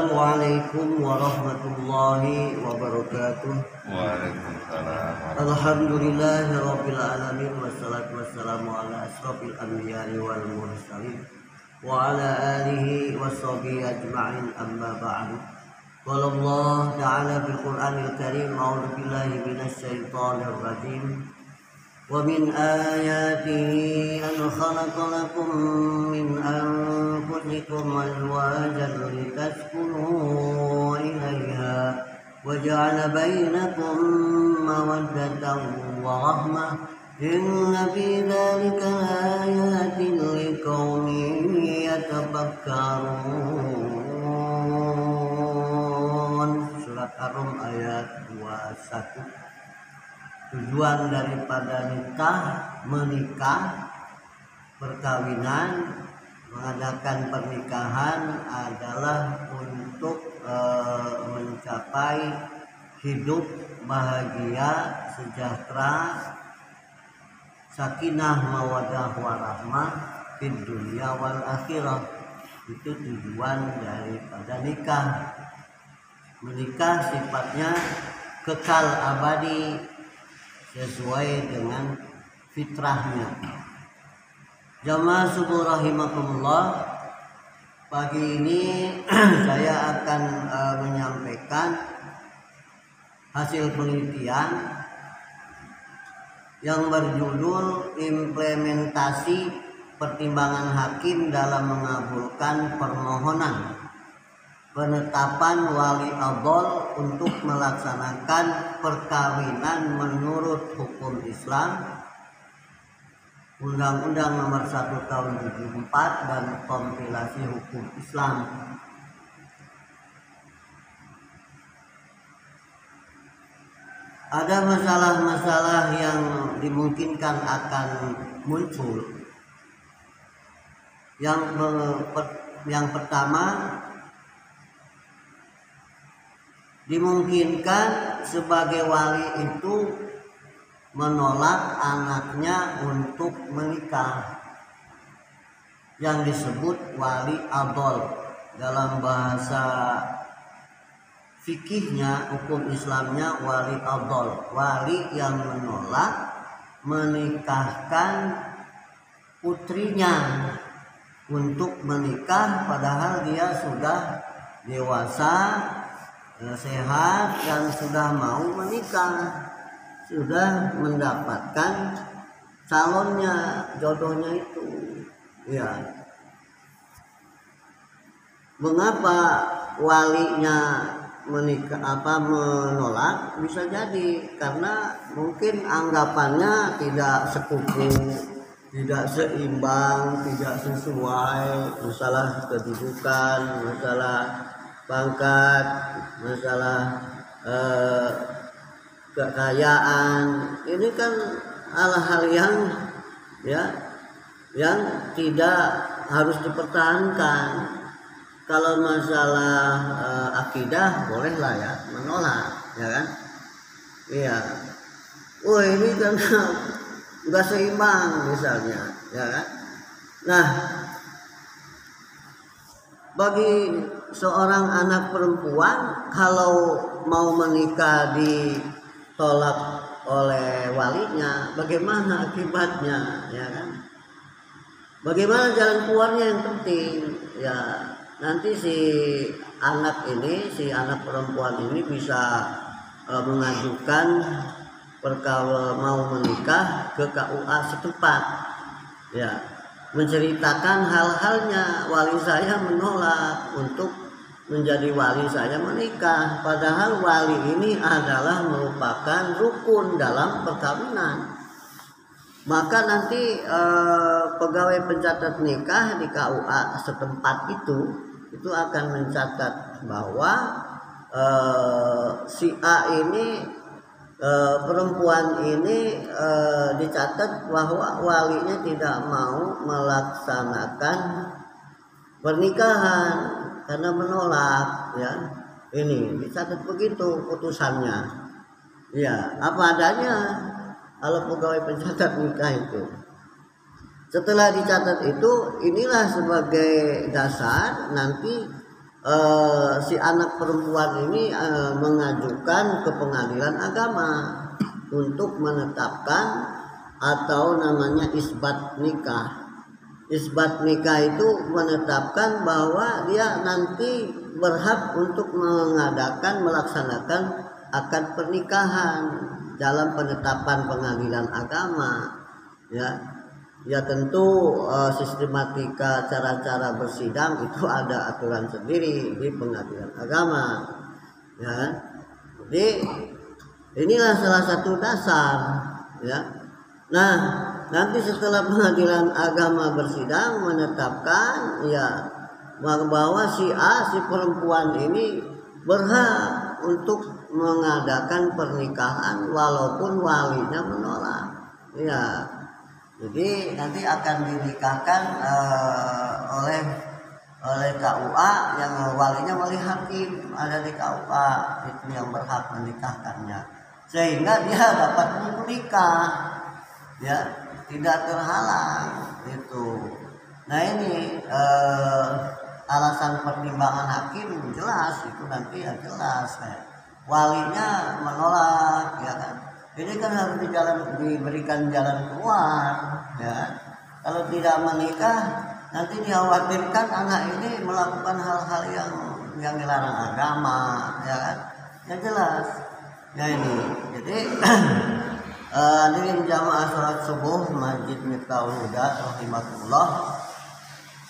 Assalamualaikum warahmatullahi wabarakatuh. Waalaikumsalam. Alhamdulillahirabbil alamin wassalatu wassalamu ala asrofil anbiya'i wal mursalin wa ala alihi washabihi ajma'in amma ba'du. Qala Allah ta'ala fil Qur'anil Karim, a'udzu billahi minasy syaithanir rajim. Wa min ayatihi an khalaqa lakum min anfusikum azwajan litaskunu ilaiha wa ja'ala bainakum mawaddatan wa rahmah inna fi dzalika ayatin liqaumin yatafakkarun. Surat Ar-Rum ayat 21. Tujuan daripada menikah, perkawinan, mengadakan pernikahan adalah untuk mencapai hidup bahagia, sejahtera, sakinah mawaddah warahmah di dunia wal akhirah. Itu tujuan daripada nikah. Menikah sifatnya kekal abadi sesuai dengan fitrahnya. Jamaah subuh rahimakumullah, pagi ini saya akan menyampaikan hasil penelitian yang berjudul implementasi pertimbangan hakim dalam mengabulkan permohonan penetapan wali adol untuk melaksanakan perkawinan menurut hukum Islam, Undang-Undang Nomor 1 Tahun 74 dan kompilasi hukum Islam. Ada masalah-masalah yang dimungkinkan akan muncul. Yang pertama, dimungkinkan sebagai wali itu menolak anaknya untuk menikah, yang disebut wali adol. Dalam bahasa fikihnya, hukum Islamnya wali adol, wali yang menolak menikahkan putrinya untuk menikah padahal dia sudah dewasa, sehat, dan sudah mau menikah, sudah mendapatkan calonnya, jodohnya itu. Ya, mengapa walinya menolak? Bisa jadi karena mungkin anggapannya tidak sekufu, tidak seimbang, tidak sesuai, masalah kedudukan, masalah pangkat, masalah kekayaan. Ini kan hal-hal yang tidak harus dipertahankan. Kalau masalah akidah bolehlah ya menolak, ya kan? Iya. Oh, ini kan nggak seimbang misalnya, ya kan? Nah, bagi seorang anak perempuan kalau mau menikah ditolak oleh walinya, bagaimana akibatnya, ya kan? Bagaimana jalan keluarnya yang penting, ya. Nanti si anak perempuan ini bisa mengajukan mau menikah ke KUA setempat, ya, menceritakan hal-halnya. Wali saya menolak untuk menjadi wali saya menikah, padahal wali ini adalah merupakan rukun dalam perkawinan. Maka nanti pegawai pencatat nikah di KUA setempat itu akan mencatat bahwa si A ini, perempuan ini, dicatat bahwa walinya tidak mau melaksanakan pernikahan karena menolak, ya. Ini dicatat begitu putusannya, ya, apa adanya. Kalau pegawai pencatat nikah itu Setelah dicatat itu, inilah sebagai dasar nanti si anak perempuan ini mengajukan ke pengadilan agama untuk menetapkan atau namanya isbat nikah. Isbat nikah itu menetapkan bahwa dia nanti berhak untuk melaksanakan akad pernikahan dalam penetapan pengadilan agama. Ya tentu sistematika cara-cara bersidang itu ada aturan sendiri di pengadilan agama. Ya, jadi inilah salah satu dasar. Ya, nah nanti setelah pengadilan agama bersidang menetapkan ya bahwa si A, si perempuan ini berhak untuk mengadakan pernikahan walaupun walinya menolak. Ya, jadi nanti akan dinikahkan oleh KUA yang walinya wali hakim ada di KUA itu yang berhak menikahkannya, sehingga dia dapat menikah ya tidak terhalang itu. Nah ini alasan pertimbangan hakim jelas itu nanti ya jelas walinya menolak ya kan. Ini kan harus diberikan jalan keluar ya. Kalau tidak menikah nanti dikhawatirkan anak ini melakukan hal-hal yang dilarang agama ya kan. Ya jelas. Ya ini. Jadi hadirin jamaah sholat subuh Masjid Miftahul Huda rahimahullah,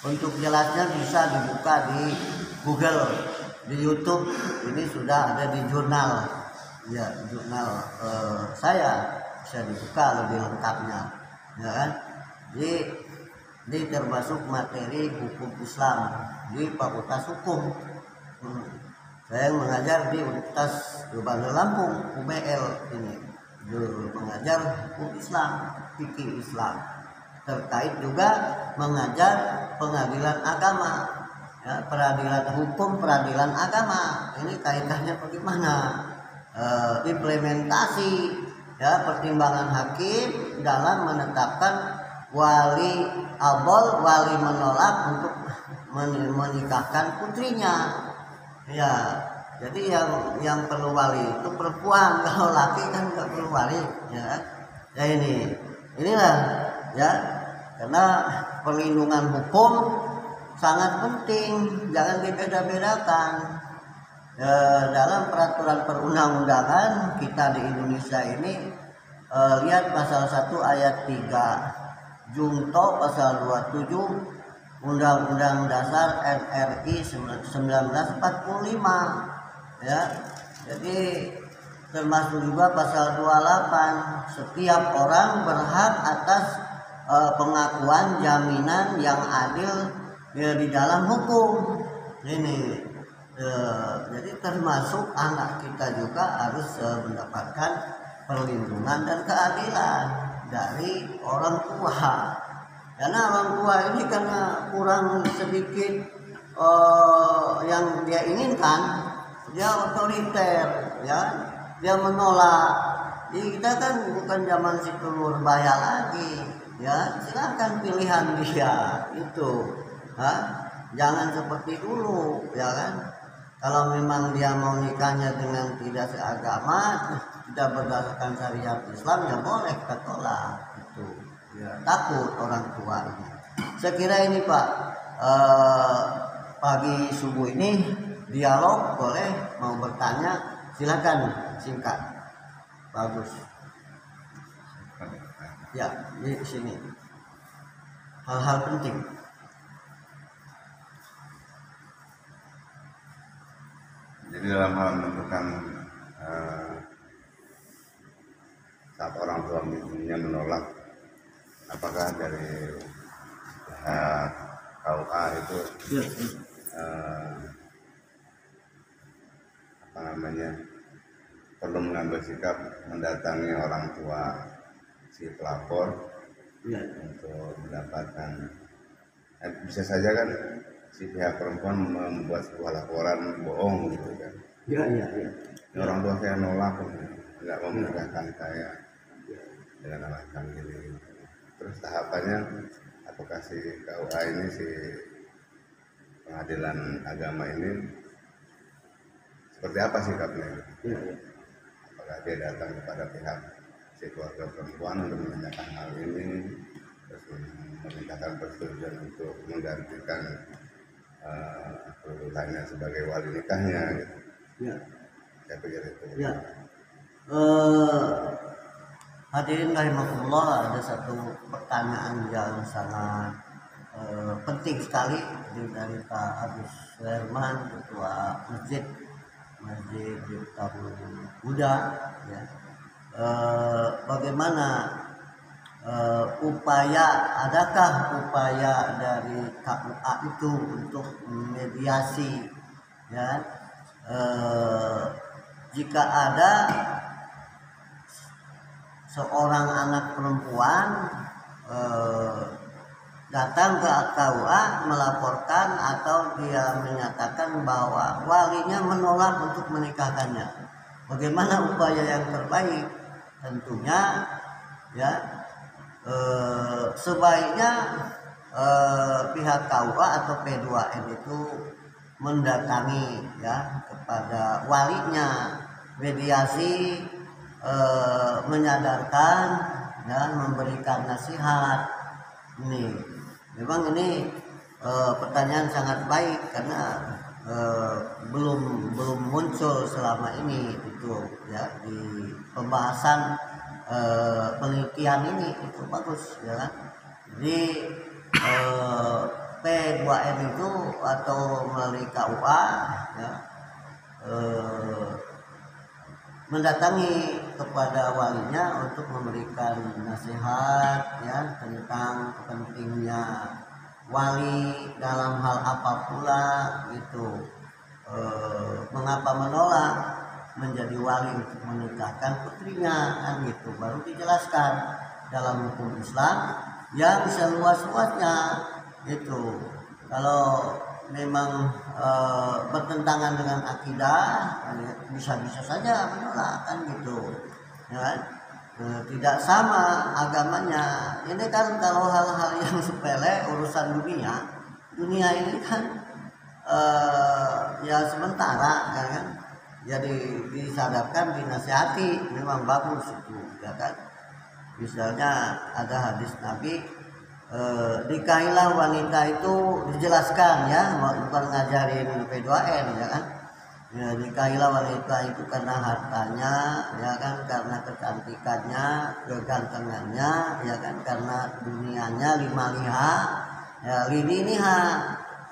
untuk jelasnya bisa dibuka di Google, di YouTube. Ini sudah ada di jurnal ya, jurnal saya bisa dibuka lebih lengkapnya ya kan. Ini termasuk materi hukum Islam di Fakultas Hukum. Saya mengajar di Universitas Bandar Lampung UBL ini, mengajar hukum Islam, fikih Islam, terkait juga mengajar pengadilan agama ya, peradilan hukum, peradilan agama. Ini kaitannya bagaimana implementasi ya pertimbangan hakim dalam menetapkan wali abol, wali menolak untuk menikahkan putrinya ya. Jadi yang perlu wali itu perempuan, kalau laki kan nggak perlu wali ya. Ya inilah ya, karena perlindungan hukum sangat penting, jangan dibeda-bedakan. Dalam peraturan perundang-undangan kita di Indonesia ini lihat pasal 1 ayat 3 Junto pasal 27 Undang-Undang Dasar RI 1945 ya. Jadi termasuk juga pasal 28, setiap orang berhak atas pengakuan jaminan yang adil ya, di dalam hukum ini. Jadi termasuk anak kita juga harus mendapatkan perlindungan dan keadilan dari orang tua, karena orang tua ini karena kurang sedikit yang dia inginkan, dia otoriter ya, dia menolak. Jadi kita kan bukan zaman si telur bayar lagi ya, silakan pilihan dia itu jangan seperti dulu ya kan. Kalau memang dia mau nikahnya dengan tidak seagama, tidak berdasarkan syariat Islam, ya boleh kita tolak itu ya, takut orang tua ini. Saya kira ini Pak, pagi subuh ini dialog, boleh mau bertanya silakan singkat. Bagus ya, di sini hal-hal penting. Jadi dalam hal menentukan saat orang tuanya menolak, apakah dari pihak KUA itu perlu mengambil sikap mendatangi orang tua si pelapor untuk mendapatkan, bisa saja kan si pihak perempuan membuat sebuah laporan bohong gitu kan. Iya. Orang tua saya nolak, nggak mau menikahkan saya dengan alasan gini. Terus tahapannya apakah si KUA ini si pengadilan agama ini seperti apa sikapnya? Apakah dia datang kepada pihak si keluarga perempuan untuk menanyakan hal ini, terus memintakan persetujuan untuk menggantikan kedudukannya sebagai wali nikahnya gitu. Ya. Saya pikir itu. Ya. Hadirin rahimakumullah, ada satu pertanyaan yang sangat penting sekali dari Pak Agus Suherman, Ketua Masjid Tabung Buddha, ya. Bagaimana adakah upaya dari KUA itu untuk mediasi, ya, jika ada seorang anak perempuan datang ke KUA melaporkan atau dia menyatakan bahwa walinya menolak untuk menikahkannya, bagaimana upaya yang terbaik? Tentunya, ya, sebaiknya pihak KUA atau P2N itu mendatangi, ya, kepada walinya, mediasi, menyadarkan dan memberikan nasihat. Ini memang pertanyaan sangat baik karena belum muncul selama ini itu, ya, di pembahasan penelitian ini, itu bagus, ya kan. Jadi P2N itu atau melalui KUA, ya, mendatangi kepada walinya untuk memberikan nasihat, ya, tentang pentingnya wali dalam hal apa pula itu, mengapa menolak menjadi wali untuk menikahkan putrinya, kan gitu. Baru dijelaskan dalam hukum Islam yang seluas-luasnya itu. Kalau memang bertentangan dengan akidah, bisa-bisa saja menolak, kan gitu, ya kan? Tidak sama agamanya. Ini kan kalau hal-hal yang sepele, urusan dunia ini kan ya sementara, kan? Jadi disadarkan, dinasihati, memang bagus itu, ya kan? Misalnya ada hadis Nabi, nikahilah wanita itu dijelaskan, ya, bukan ngajarin P2N, ya kan. Ya, nikahilah wanita itu karena hartanya, ya kan, karena kecantikannya, kegantengannya, ya kan, karena dunianya lima liha, ya, lidiniha.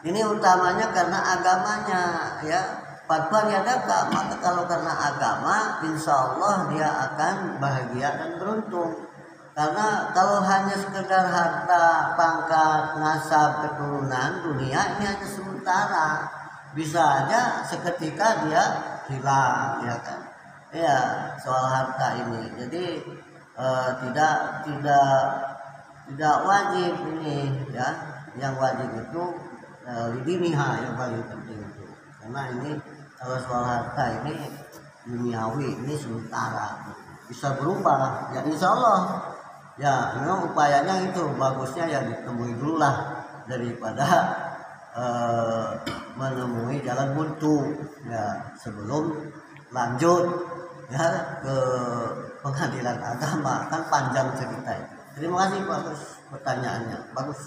Ini utamanya karena agamanya, ya. Fatwa yadaka, maka kalau karena agama, insya Allah dia akan bahagia dan beruntung. Karena kalau hanya sekedar harta, pangkat, nasab, keturunan, dunia ini hanya sementara. Bisa aja seketika dia hilang, ya kan? Ya, soal harta ini. Jadi tidak wajib ini, ya. Yang wajib itu lidiniha, yang paling penting itu. Karena ini kalau soal harta ini duniawi, ini sementara, bisa berubah, ya insya Allah. Ya, memang upayanya itu bagusnya ya ditemui dulu lah daripada menemui jalan buntu, ya, sebelum lanjut, ya, ke pengadilan agama, kan panjang cerita itu. Terima kasih Pak atas pertanyaannya, bagus.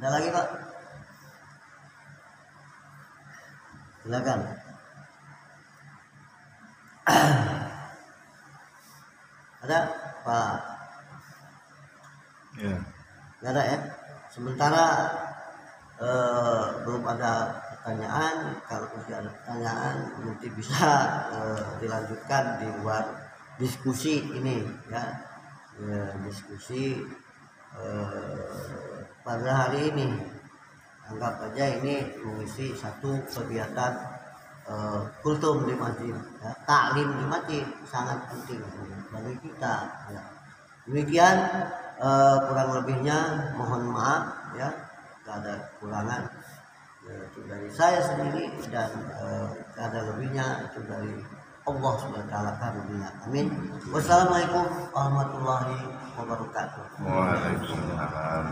Ada lagi Pak? Silakan. Ada Pak? Ya. Nggak ada, ya. Sementara belum ada pertanyaan. Kalau masih ada pertanyaan nanti bisa dilanjutkan di luar diskusi ini, ya, diskusi pada hari ini. Anggap aja ini mengisi satu kegiatan kultum di masjid, ya, taklim di masjid sangat penting bagi kita, ya. Demikian, kurang lebihnya mohon maaf, ya, tidak ada kekurangan, itu dari saya sendiri, dan ada lebihnya itu dari Allah SWT karunia. Amin. Wassalamualaikum warahmatullahi wabarakatuh. Waalaikumsalam.